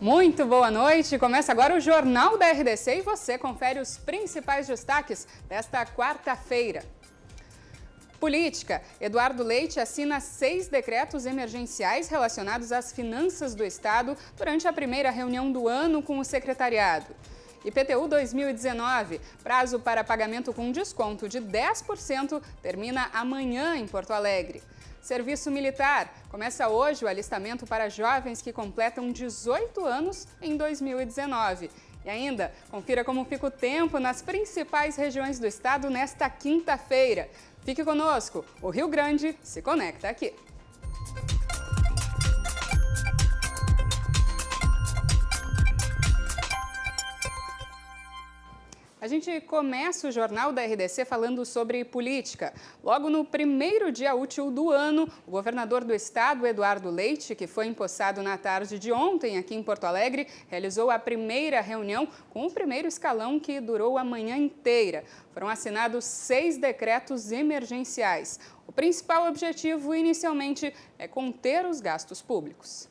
Muito boa noite. Começa agora o Jornal da RDC e você confere os principais destaques desta quarta-feira. Política. Eduardo Leite assina 6 decretos emergenciais relacionados às finanças do Estado durante a primeira reunião do ano com o secretariado. IPTU 2019, prazo para pagamento com desconto de 10%, termina amanhã em Porto Alegre. Serviço Militar. Começa hoje o alistamento para jovens que completam 18 anos em 2019. E ainda, confira como fica o tempo nas principais regiões do estado nesta quinta-feira. Fique conosco, o Rio Grande se conecta aqui. A gente começa o Jornal da RDC falando sobre política. Logo no primeiro dia útil do ano, o governador do estado, Eduardo Leite, que foi empossado na tarde de ontem aqui em Porto Alegre, realizou a primeira reunião com o primeiro escalão que durou a manhã inteira. Foram assinados 6 decretos emergenciais. O principal objetivo, inicialmente, é conter os gastos públicos.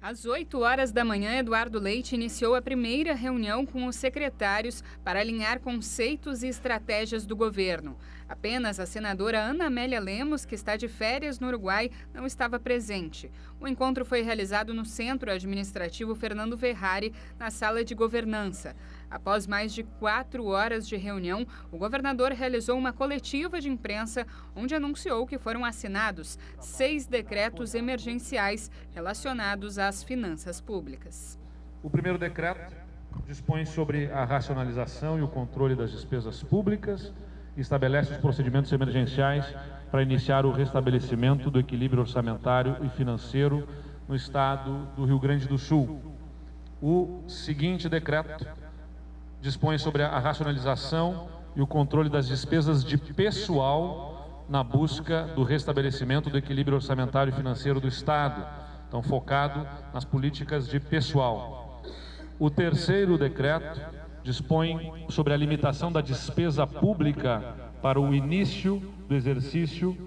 Às 8 horas da manhã, Eduardo Leite iniciou a primeira reunião com os secretários para alinhar conceitos e estratégias do governo. Apenas a senadora Ana Amélia Lemos, que está de férias no Uruguai, não estava presente. O encontro foi realizado no Centro Administrativo Fernando Ferrari, na sala de governança. Após mais de 4 horas de reunião, o governador realizou uma coletiva de imprensa onde anunciou que foram assinados 6 decretos emergenciais relacionados às finanças públicas. O primeiro decreto dispõe sobre a racionalização e o controle das despesas públicas e estabelece os procedimentos emergenciais para iniciar o restabelecimento do equilíbrio orçamentário e financeiro no estado do Rio Grande do Sul. O seguinte decreto dispõe sobre a racionalização e o controle das despesas de pessoal na busca do restabelecimento do equilíbrio orçamentário e financeiro do Estado, então focado nas políticas de pessoal. O terceiro decreto dispõe sobre a limitação da despesa pública para o início do exercício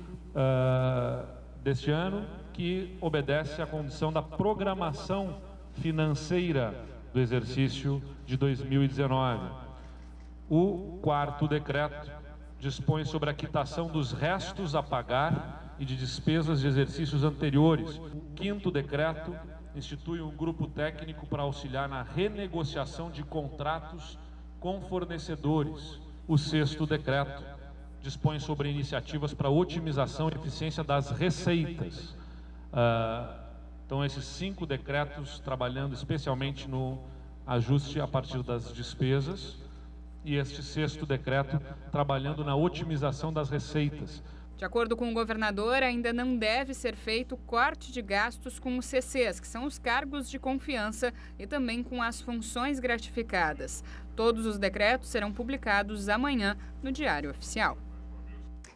deste ano, que obedece à condição da programação financeira do exercício de 2019. O quarto decreto dispõe sobre a quitação dos restos a pagar e de despesas de exercícios anteriores. O quinto decreto institui um grupo técnico para auxiliar na renegociação de contratos com fornecedores. O sexto decreto dispõe sobre iniciativas para otimização e eficiência das receitas. Então, esses 5 decretos trabalhando especialmente no ajuste a partir das despesas e este sexto decreto trabalhando na otimização das receitas. De acordo com o governador, ainda não deve ser feito corte de gastos com os CCs, que são os cargos de confiança, e também com as funções gratificadas. Todos os decretos serão publicados amanhã no Diário Oficial.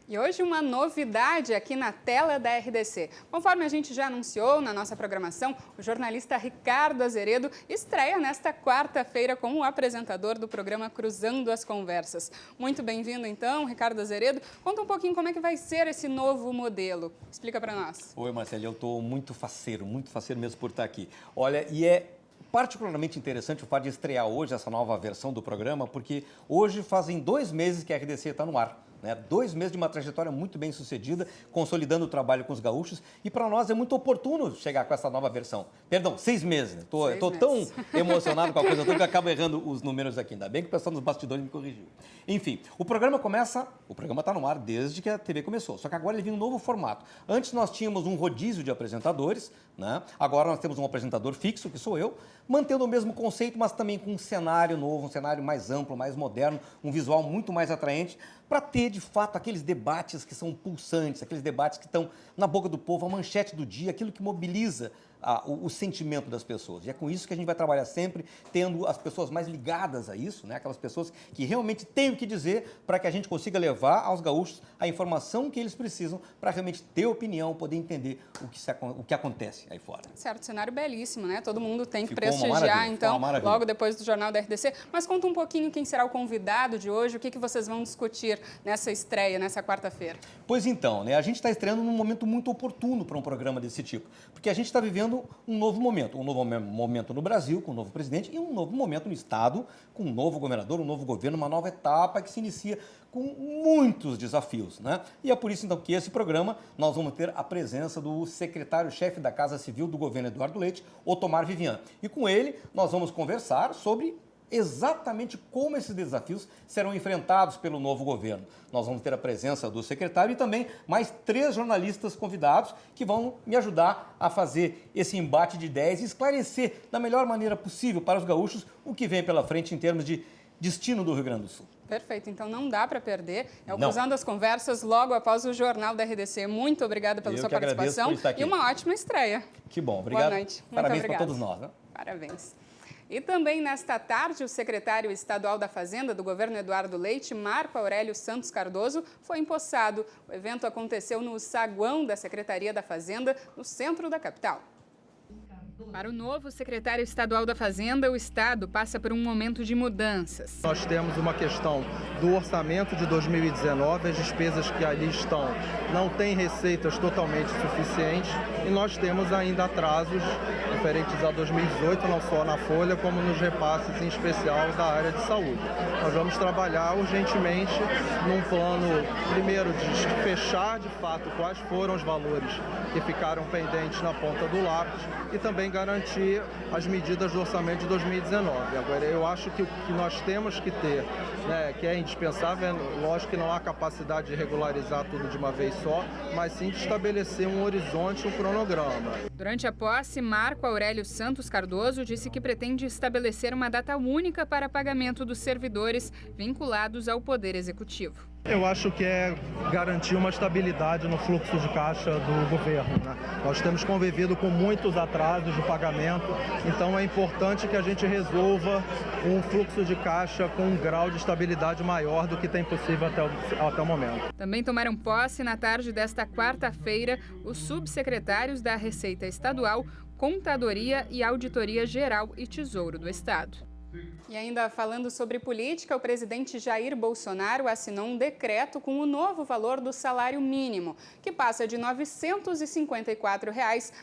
E hoje uma novidade aqui na tela da RDC. Conforme a gente já anunciou na nossa programação, o jornalista Ricardo Azeredo estreia nesta quarta-feira como apresentador do programa Cruzando as Conversas. Muito bem-vindo então, Ricardo Azeredo. Conta um pouquinho como é que vai ser esse novo modelo. Explica para nós. Oi, Marcelo, eu estou muito faceiro mesmo por estar aqui. Olha, e é particularmente interessante o fato de estrear hoje essa nova versão do programa, porque hoje fazem 2 meses que a RDC está no ar. 2 meses de uma trajetória muito bem sucedida, consolidando o trabalho com os gaúchos, e para nós é muito oportuno chegar com essa nova versão. Perdão, 6 meses. Estou tão emocionado com a coisa toda que eu acabo errando os números aqui. Ainda bem que o pessoal nos bastidores me corrigiu. Enfim, o programa está no ar desde que a TV começou, só que agora ele vem um novo formato. Antes nós tínhamos um rodízio de apresentadores, agora nós temos um apresentador fixo, que sou eu, mantendo o mesmo conceito, mas também com um cenário novo, um cenário mais amplo, mais moderno, um visual muito mais atraente, para ter, de fato, aqueles debates que são pulsantes, aqueles debates que estão na boca do povo, a manchete do dia, aquilo que mobiliza o sentimento das pessoas. E é com isso que a gente vai trabalhar sempre, tendo as pessoas mais ligadas a isso, aquelas pessoas que realmente têm o que dizer, para que a gente consiga levar aos gaúchos a informação que eles precisam para realmente ter opinião, poder entender o que acontece aí fora. Certo, cenário belíssimo, né? Todo mundo tem que Ficou prestigiar, então, maravilha. Logo depois do Jornal da RDC. Mas conta um pouquinho quem será o convidado de hoje, o que vocês vão discutir nessa estreia, nessa quarta-feira. Pois então, a gente está estreando num momento muito oportuno para um programa desse tipo, porque a gente está vivendo vivendo um novo momento no Brasil, com um novo presidente, e um novo momento no Estado, com um novo governador, um novo governo, uma nova etapa que se inicia com muitos desafios, né? E é por isso, então, que esse programa nós vamos ter a presença do secretário-chefe da Casa Civil do governo Eduardo Leite, Otomar Vivian. E com ele nós vamos conversar sobre exatamente como esses desafios serão enfrentados pelo novo governo. Nós vamos ter a presença do secretário e também mais 3 jornalistas convidados que vão me ajudar a fazer esse embate de ideias e esclarecer da melhor maneira possível para os gaúchos o que vem pela frente em termos de destino do Rio Grande do Sul. Perfeito, então não dá para perder. É o Cruzando as Conversas logo após o Jornal da RDC. Muito obrigada pela sua participação e uma ótima estreia. Que bom, obrigado. Boa noite. Parabéns para todos nós. Né? Parabéns. E também nesta tarde, o secretário estadual da Fazenda do governo Eduardo Leite, Marco Aurélio Santos Cardoso, foi empossado. O evento aconteceu no saguão da Secretaria da Fazenda, no centro da capital. Para o novo secretário estadual da Fazenda, o Estado passa por um momento de mudanças. Nós temos uma questão do orçamento de 2019, as despesas que ali estão não têm receitas totalmente suficientes e nós temos ainda atrasos referentes a 2018, não só na folha, como nos repasses, em especial da área de saúde. Nós vamos trabalhar urgentemente num plano, primeiro, de fechar de fato quais foram os valores que ficaram pendentes na ponta do lápis e também garantir as medidas do orçamento de 2019. Agora, eu acho que o que nós temos que ter, né, que é indispensável, lógico que não há capacidade de regularizar tudo de uma vez só, mas sim de estabelecer um horizonte, um cronograma. Durante a posse, Marco Aurélio Santos Cardoso disse que pretende estabelecer uma data única para pagamento dos servidores vinculados ao Poder Executivo. Eu acho que é garantir uma estabilidade no fluxo de caixa do governo, né? Nós temos convivido com muitos atrasos de pagamento, então é importante que a gente resolva um fluxo de caixa com um grau de estabilidade maior do que tem possível até o momento. Também tomaram posse na tarde desta quarta-feira os subsecretários da Receita Estadual, Contadoria e Auditoria Geral e Tesouro do Estado. E ainda falando sobre política, o presidente Jair Bolsonaro assinou um decreto com o novo valor do salário mínimo, que passa de R$ 954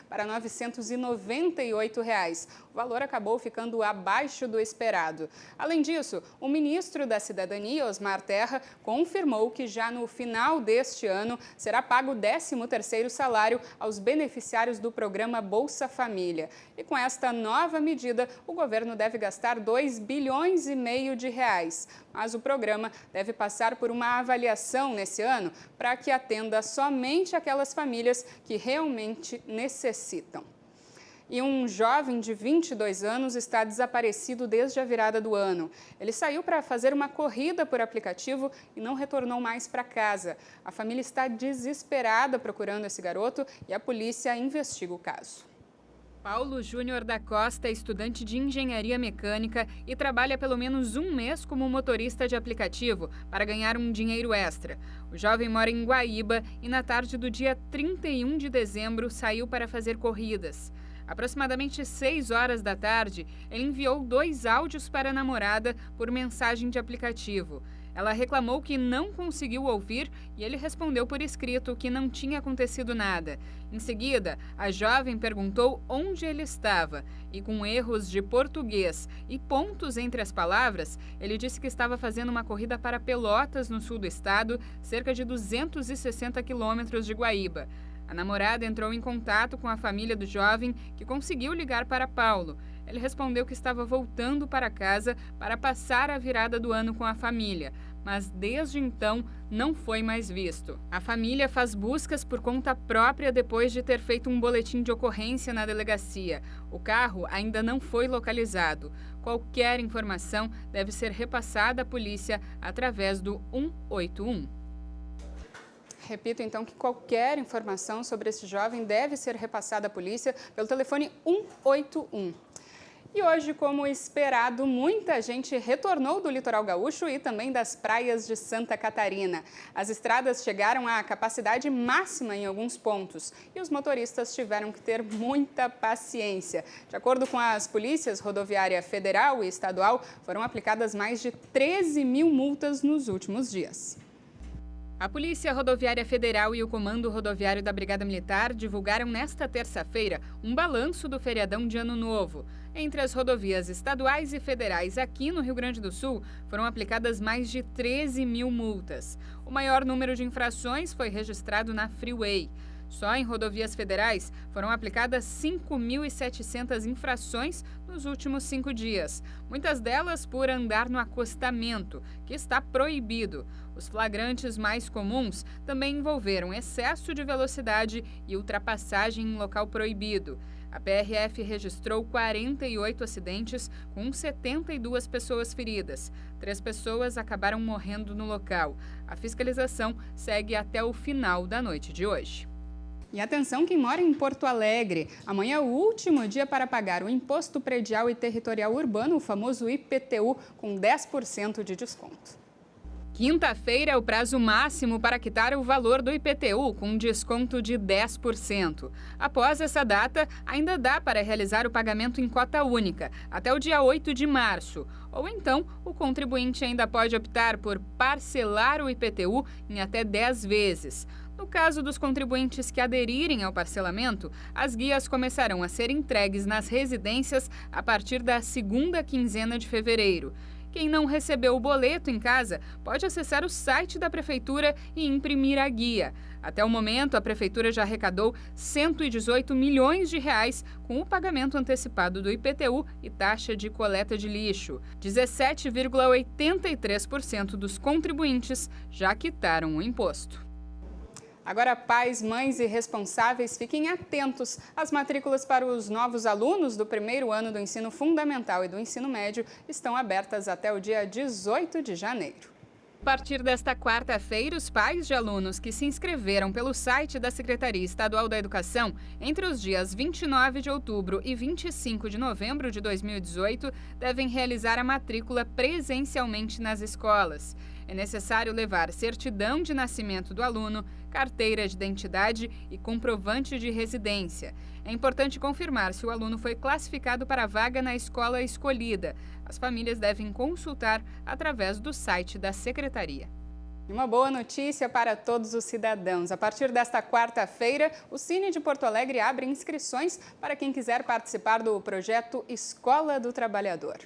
para R$ 998. O valor acabou ficando abaixo do esperado. Além disso, o ministro da Cidadania, Osmar Terra, confirmou que já no final deste ano será pago o 13º salário aos beneficiários do programa Bolsa Família. E com esta nova medida, o governo deve gastar 2,5 bilhões de reais. Mas o programa deve passar por uma avaliação nesse ano para que atenda somente aquelas famílias que realmente necessitam. E um jovem de 22 anos está desaparecido desde a virada do ano. Ele saiu para fazer uma corrida por aplicativo e não retornou mais para casa. A família está desesperada procurando esse garoto e a polícia investiga o caso. Paulo Júnior da Costa é estudante de engenharia mecânica e trabalha pelo menos um mês como motorista de aplicativo para ganhar um dinheiro extra. O jovem mora em Guaíba e na tarde do dia 31 de dezembro saiu para fazer corridas. Aproximadamente 6 horas da tarde, ele enviou 2 áudios para a namorada por mensagem de aplicativo. Ela reclamou que não conseguiu ouvir e ele respondeu por escrito que não tinha acontecido nada. Em seguida, a jovem perguntou onde ele estava e, com erros de português e pontos entre as palavras, ele disse que estava fazendo uma corrida para Pelotas, no sul do estado, cerca de 260 quilômetros de Guaíba. A namorada entrou em contato com a família do jovem, que conseguiu ligar para Paulo. Ele respondeu que estava voltando para casa para passar a virada do ano com a família, mas desde então não foi mais visto. A família faz buscas por conta própria depois de ter feito um boletim de ocorrência na delegacia. O carro ainda não foi localizado. Qualquer informação deve ser repassada à polícia através do 181. Repito, então, que qualquer informação sobre esse jovem deve ser repassada à polícia pelo telefone 181. E hoje, como esperado, muita gente retornou do litoral gaúcho e também das praias de Santa Catarina. As estradas chegaram à capacidade máxima em alguns pontos e os motoristas tiveram que ter muita paciência. De acordo com as polícias rodoviária federal e estadual, foram aplicadas mais de 13 mil multas nos últimos dias. A Polícia Rodoviária Federal e o Comando Rodoviário da Brigada Militar divulgaram nesta terça-feira um balanço do feriadão de Ano Novo. Entre as rodovias estaduais e federais aqui no Rio Grande do Sul, foram aplicadas mais de 13 mil multas. O maior número de infrações foi registrado na Freeway. Só em rodovias federais foram aplicadas 5.700 infrações nos últimos 5 dias. Muitas delas por andar no acostamento, que está proibido. Os flagrantes mais comuns também envolveram excesso de velocidade e ultrapassagem em local proibido. A PRF registrou 48 acidentes, com 72 pessoas feridas. 3 pessoas acabaram morrendo no local. A fiscalização segue até o final da noite de hoje. E atenção quem mora em Porto Alegre. Amanhã é o último dia para pagar o Imposto Predial e Territorial Urbano, o famoso IPTU, com 10% de desconto. Quinta-feira é o prazo máximo para quitar o valor do IPTU, com desconto de 10%. Após essa data, ainda dá para realizar o pagamento em cota única, até o dia 8 de março. Ou então, o contribuinte ainda pode optar por parcelar o IPTU em até 10 vezes. No caso dos contribuintes que aderirem ao parcelamento, as guias começarão a ser entregues nas residências a partir da segunda quinzena de fevereiro. Quem não recebeu o boleto em casa pode acessar o site da Prefeitura e imprimir a guia. Até o momento, a Prefeitura já arrecadou R$ 118 milhões com o pagamento antecipado do IPTU e taxa de coleta de lixo. 17,83% dos contribuintes já quitaram o imposto. Agora, pais, mães e responsáveis, fiquem atentos. As matrículas para os novos alunos do primeiro ano do ensino fundamental e do ensino médio estão abertas até o dia 18 de janeiro. A partir desta quarta-feira, os pais de alunos que se inscreveram pelo site da Secretaria Estadual da Educação entre os dias 29 de outubro e 25 de novembro de 2018 devem realizar a matrícula presencialmente nas escolas. É necessário levar certidão de nascimento do aluno, carteira de identidade e comprovante de residência. É importante confirmar se o aluno foi classificado para a vaga na escola escolhida. As famílias devem consultar através do site da Secretaria. E uma boa notícia para todos os cidadãos. A partir desta quarta-feira, o Cine de Porto Alegre abre inscrições para quem quiser participar do projeto Escola do Trabalhador.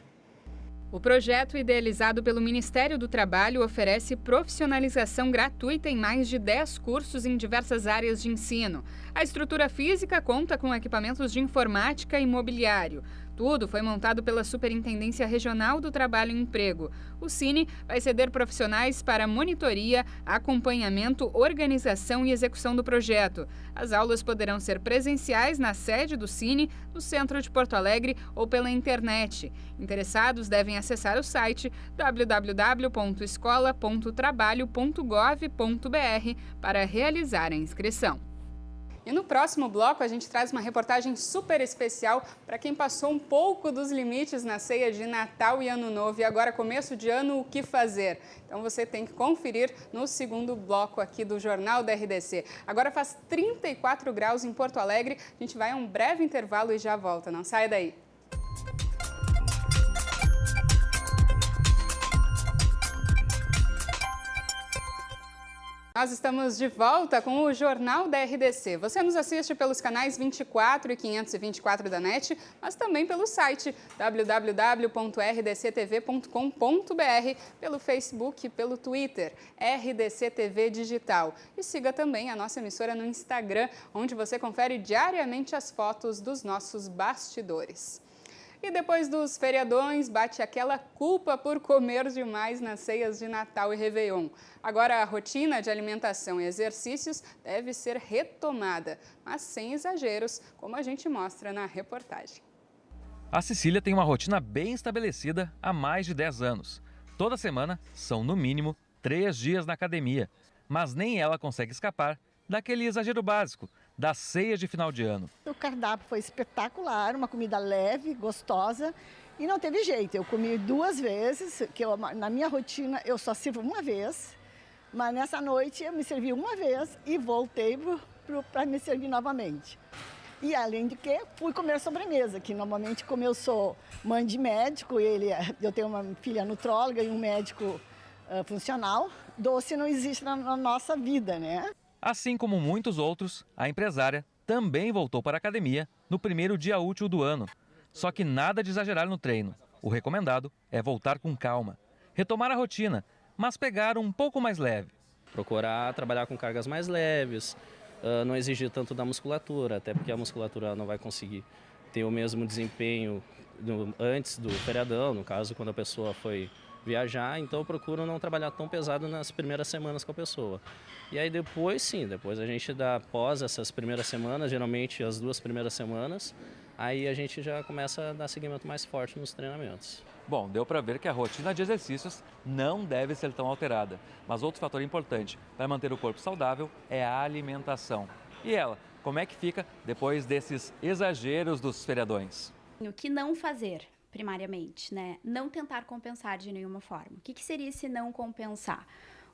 O projeto, idealizado pelo Ministério do Trabalho, oferece profissionalização gratuita em mais de 10 cursos em diversas áreas de ensino. A estrutura física conta com equipamentos de informática e mobiliário. Tudo foi montado pela Superintendência Regional do Trabalho e Emprego. O Cine vai ceder profissionais para monitoria, acompanhamento, organização e execução do projeto. As aulas poderão ser presenciais na sede do Cine, no centro de Porto Alegre ou pela internet. Interessados devem acessar o site www.escola.trabalho.gov.br para realizar a inscrição. E no próximo bloco, a gente traz uma reportagem super especial para quem passou um pouco dos limites na ceia de Natal e Ano Novo. E agora, começo de ano, o que fazer? Então, você tem que conferir no segundo bloco aqui do Jornal da RDC. Agora faz 34 graus em Porto Alegre. A gente vai a um breve intervalo e já volta. Não saia daí. Nós estamos de volta com o Jornal da RDC. Você nos assiste pelos canais 24 e 524 da NET, mas também pelo site www.rdctv.com.br, pelo Facebook e pelo Twitter, RDC TV Digital. E siga também a nossa emissora no Instagram, onde você confere diariamente as fotos dos nossos bastidores. E depois dos feriadões, bate aquela culpa por comer demais nas ceias de Natal e Réveillon. Agora, a rotina de alimentação e exercícios deve ser retomada, mas sem exageros, como a gente mostra na reportagem. A Cecília tem uma rotina bem estabelecida há mais de 10 anos. Toda semana são, no mínimo, 3 dias na academia. Mas nem ela consegue escapar daquele exagero básico, da ceia de final de ano. O cardápio foi espetacular, uma comida leve, gostosa e não teve jeito. Eu comi 2 vezes, que na minha rotina eu só sirvo uma vez, mas nessa noite eu me servi uma vez e voltei para me servir novamente. E além de que fui comer sobremesa, que normalmente como eu sou mãe de médico, eu tenho uma filha nutróloga e um médico funcional. Doce não existe na nossa vida, né? Assim como muitos outros, a empresária também voltou para a academia no primeiro dia útil do ano. Só que nada de exagerar no treino. O recomendado é voltar com calma, retomar a rotina, mas pegar um pouco mais leve. Procurar trabalhar com cargas mais leves, não exigir tanto da musculatura, até porque a musculatura não vai conseguir ter o mesmo desempenho antes do feriadão, no caso quando a pessoa foi viajar, então eu procuro não trabalhar tão pesado nas primeiras semanas com a pessoa. E aí depois sim, depois a gente dá após essas primeiras semanas, geralmente as 2 primeiras semanas, aí a gente já começa a dar seguimento mais forte nos treinamentos. Bom, deu para ver que a rotina de exercícios não deve ser tão alterada. Mas outro fator importante para manter o corpo saudável é a alimentação. E ela, como é que fica depois desses exageros dos feriadões? O que não fazer, primariamente, né? Não tentar compensar de nenhuma forma. O que seria esse não compensar?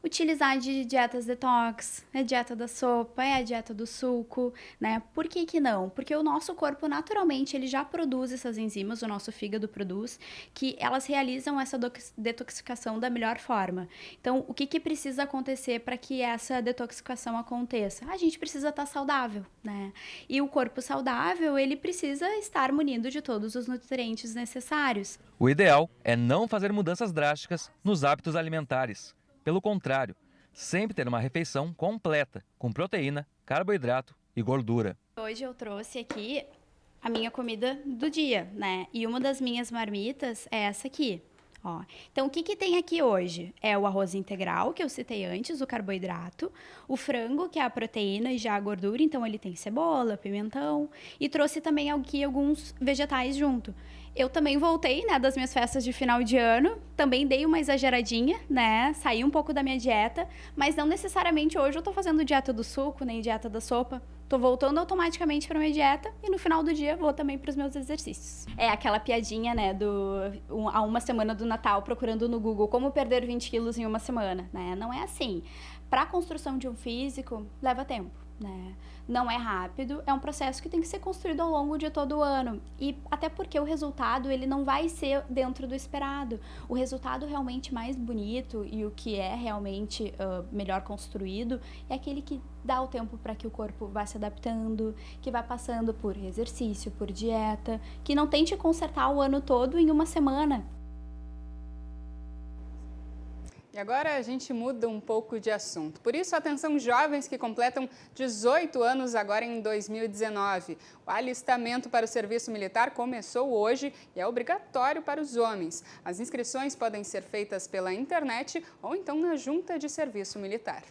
Utilizar de dietas detox, a dieta da sopa, a dieta do suco, né? Por que não? Porque o nosso corpo, naturalmente, ele já produz essas enzimas, o nosso fígado produz, que elas realizam essa detoxificação da melhor forma. Então, o que precisa acontecer para que essa detoxificação aconteça? A gente precisa estar saudável, né? E o corpo saudável, ele precisa estar munido de todos os nutrientes necessários. O ideal é não fazer mudanças drásticas nos hábitos alimentares. Pelo contrário, sempre ter uma refeição completa, com proteína, carboidrato e gordura. Hoje eu trouxe aqui a minha comida do dia, né? E uma das minhas marmitas é essa aqui. Ó. Então, o que tem aqui hoje? É o arroz integral, que eu citei antes, o carboidrato, o frango, que é a proteína e já a gordura, então ele tem cebola, pimentão, e trouxe também aqui alguns vegetais junto. Eu também voltei, né, das minhas festas de final de ano, também dei uma exageradinha, né, saí um pouco da minha dieta, mas não necessariamente hoje eu tô fazendo dieta do suco, nem dieta da sopa. Tô voltando automaticamente para minha dieta e no final do dia vou também para os meus exercícios. É aquela piadinha, né, há uma semana do Natal, procurando no Google como perder 20 quilos em uma semana, né? Não é assim. Para a construção de um físico, leva tempo, né? Não é rápido, é um processo que tem que ser construído ao longo de todo o ano. E até porque o resultado, ele não vai ser dentro do esperado. O resultado realmente mais bonito e o que é realmente melhor construído é aquele que dá o tempo para que o corpo vá se adaptando, que vai passando por exercício, por dieta, que não tente consertar o ano todo em uma semana. E agora a gente muda um pouco de assunto. Por isso, atenção jovens que completam 18 anos agora em 2019. O alistamento para o serviço militar começou hoje e é obrigatório para os homens. As inscrições podem ser feitas pela internet ou então na Junta de Serviço Militar.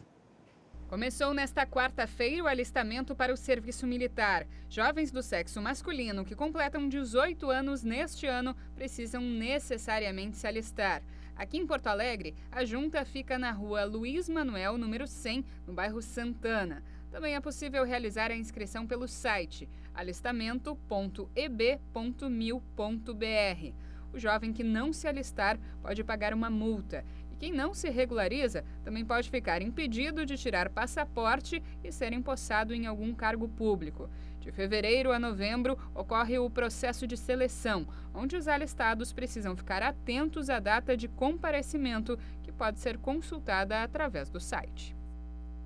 Começou nesta quarta-feira o alistamento para o serviço militar. Jovens do sexo masculino que completam 18 anos neste ano precisam necessariamente se alistar. Aqui em Porto Alegre, a junta fica na rua Luiz Manuel, número 100, no bairro Santana. Também é possível realizar a inscrição pelo site alistamento.eb.mil.br. O jovem que não se alistar pode pagar uma multa. E quem não se regulariza também pode ficar impedido de tirar passaporte e ser empossado em algum cargo público. De fevereiro a novembro ocorre o processo de seleção, onde os alistados precisam ficar atentos à data de comparecimento, que pode ser consultada através do site.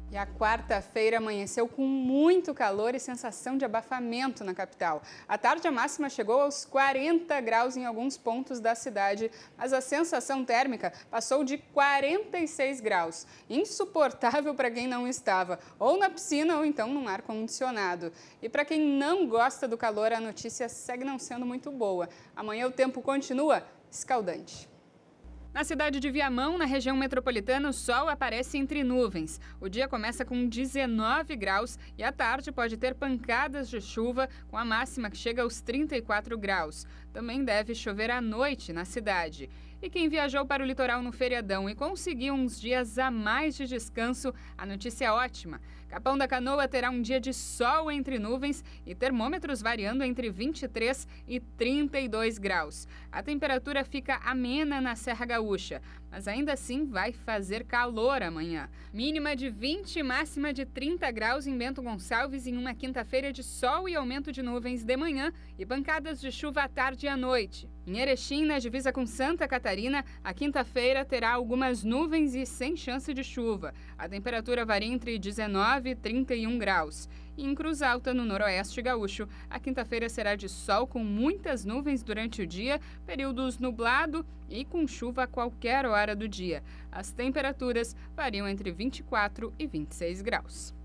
E a quarta-feira amanheceu com muito calor e sensação de abafamento na capital. À tarde, a máxima chegou aos 40 graus em alguns pontos da cidade, mas a sensação térmica passou de 46 graus. Insuportável para quem não estava, ou na piscina ou então num ar-condicionado. E para quem não gosta do calor, a notícia segue não sendo muito boa. Amanhã o tempo continua escaldante. Na cidade de Viamão, na região metropolitana, o sol aparece entre nuvens. O dia começa com 19 graus e à tarde pode ter pancadas de chuva, com a máxima que chega aos 34 graus. Também deve chover à noite na cidade. E quem viajou para o litoral no feriadão e conseguiu uns dias a mais de descanso, a notícia é ótima. Capão da Canoa terá um dia de sol entre nuvens e termômetros variando entre 23 e 32 graus. A temperatura fica amena na Serra Gaúcha, mas ainda assim vai fazer calor amanhã. Mínima de 20 e máxima de 30 graus em Bento Gonçalves em uma quinta-feira de sol e aumento de nuvens de manhã e pancadas de chuva à tarde e à noite. Em Erechim, na divisa com Santa Catarina, Catarina, a quinta-feira terá algumas nuvens e sem chance de chuva. A temperatura varia entre 19 e 31 graus. E em Cruz Alta, no noroeste gaúcho, a quinta-feira será de sol com muitas nuvens durante o dia, períodos nublado e com chuva a qualquer hora do dia. As temperaturas variam entre 24 e 26 graus.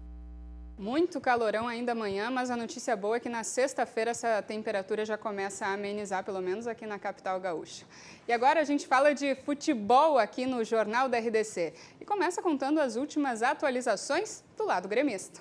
Muito calorão ainda amanhã, mas a notícia boa é que na sexta-feira essa temperatura já começa a amenizar, pelo menos aqui na capital gaúcha. E agora a gente fala de futebol aqui no Jornal da RDC e começa contando as últimas atualizações do lado gremista.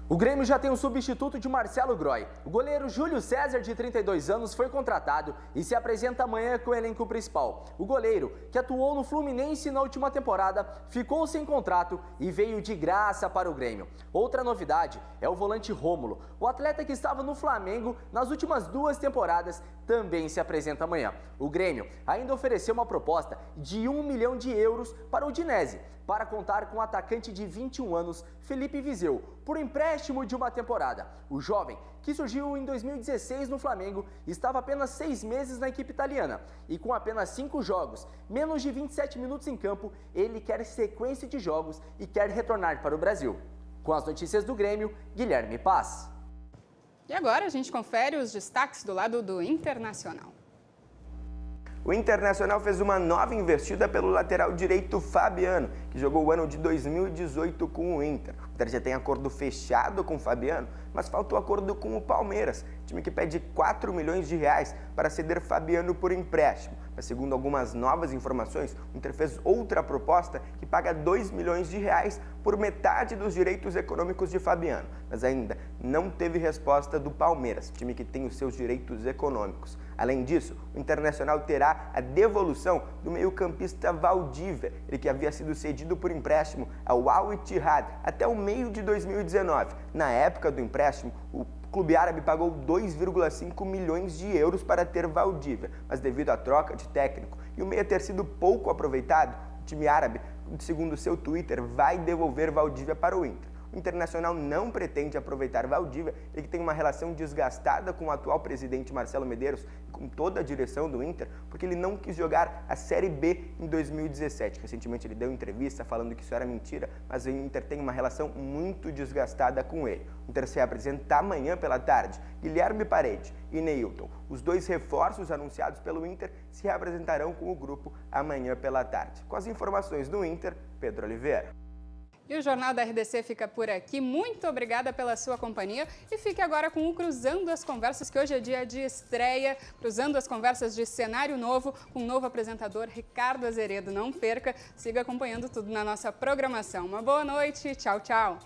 O Grêmio já tem um substituto de Marcelo Groy. O goleiro Júlio César, de 32 anos, foi contratado e se apresenta amanhã com o elenco principal. O goleiro, que atuou no Fluminense na última temporada, ficou sem contrato e veio de graça para o Grêmio. Outra novidade é o volante Rômulo. O atleta que estava no Flamengo nas últimas 2 temporadas também se apresenta amanhã. O Grêmio ainda ofereceu uma proposta de 1 milhão de euros para o Udinese, para contar com o atacante de 21 anos, Felipe Viseu, por empréstimo de uma temporada. O jovem, que surgiu em 2016 no Flamengo, estava apenas 6 meses na equipe italiana e com apenas 5 jogos, menos de 27 minutos em campo, ele quer sequência de jogos e quer retornar para o Brasil. Com as notícias do Grêmio, Guilherme Paz. E agora a gente confere os destaques do lado do Internacional. O Internacional fez uma nova investida pelo lateral direito Fabiano, que jogou o ano de 2018 com o Inter. O Inter já tem acordo fechado com o Fabiano, mas falta o acordo com o Palmeiras, time que pede 4 milhões de reais para ceder Fabiano por empréstimo. Mas segundo algumas novas informações, o Inter fez outra proposta que paga 2 milhões de reais por metade dos direitos econômicos de Fabiano. Mas ainda não teve resposta do Palmeiras, time que tem os seus direitos econômicos. Além disso, o Internacional terá a devolução do meio-campista Valdívia, ele que havia sido cedido por empréstimo ao Al Ittihad até o meio de 2019. Na época do empréstimo, o clube árabe pagou 2,5 milhões de euros para ter Valdívia, mas devido à troca de técnico e o meia ter sido pouco aproveitado, o time árabe, segundo seu Twitter, vai devolver Valdívia para o Inter. O Internacional não pretende aproveitar Valdívia, ele que tem uma relação desgastada com o atual presidente Marcelo Medeiros e com toda a direção do Inter, porque ele não quis jogar a Série B em 2017. Recentemente ele deu entrevista falando que isso era mentira, mas o Inter tem uma relação muito desgastada com ele. O Inter se apresenta amanhã pela tarde. Guilherme Parede e Neilton, os 2 reforços anunciados pelo Inter, se reapresentarão com o grupo amanhã pela tarde. Com as informações do Inter, Pedro Oliveira. E o Jornal da RDC fica por aqui. Muito obrigada pela sua companhia e fique agora com o Cruzando as Conversas, que hoje é dia de estreia, Cruzando as Conversas de cenário novo, com o novo apresentador Ricardo Azeredo. Não perca, siga acompanhando tudo na nossa programação. Uma boa noite, tchau, tchau.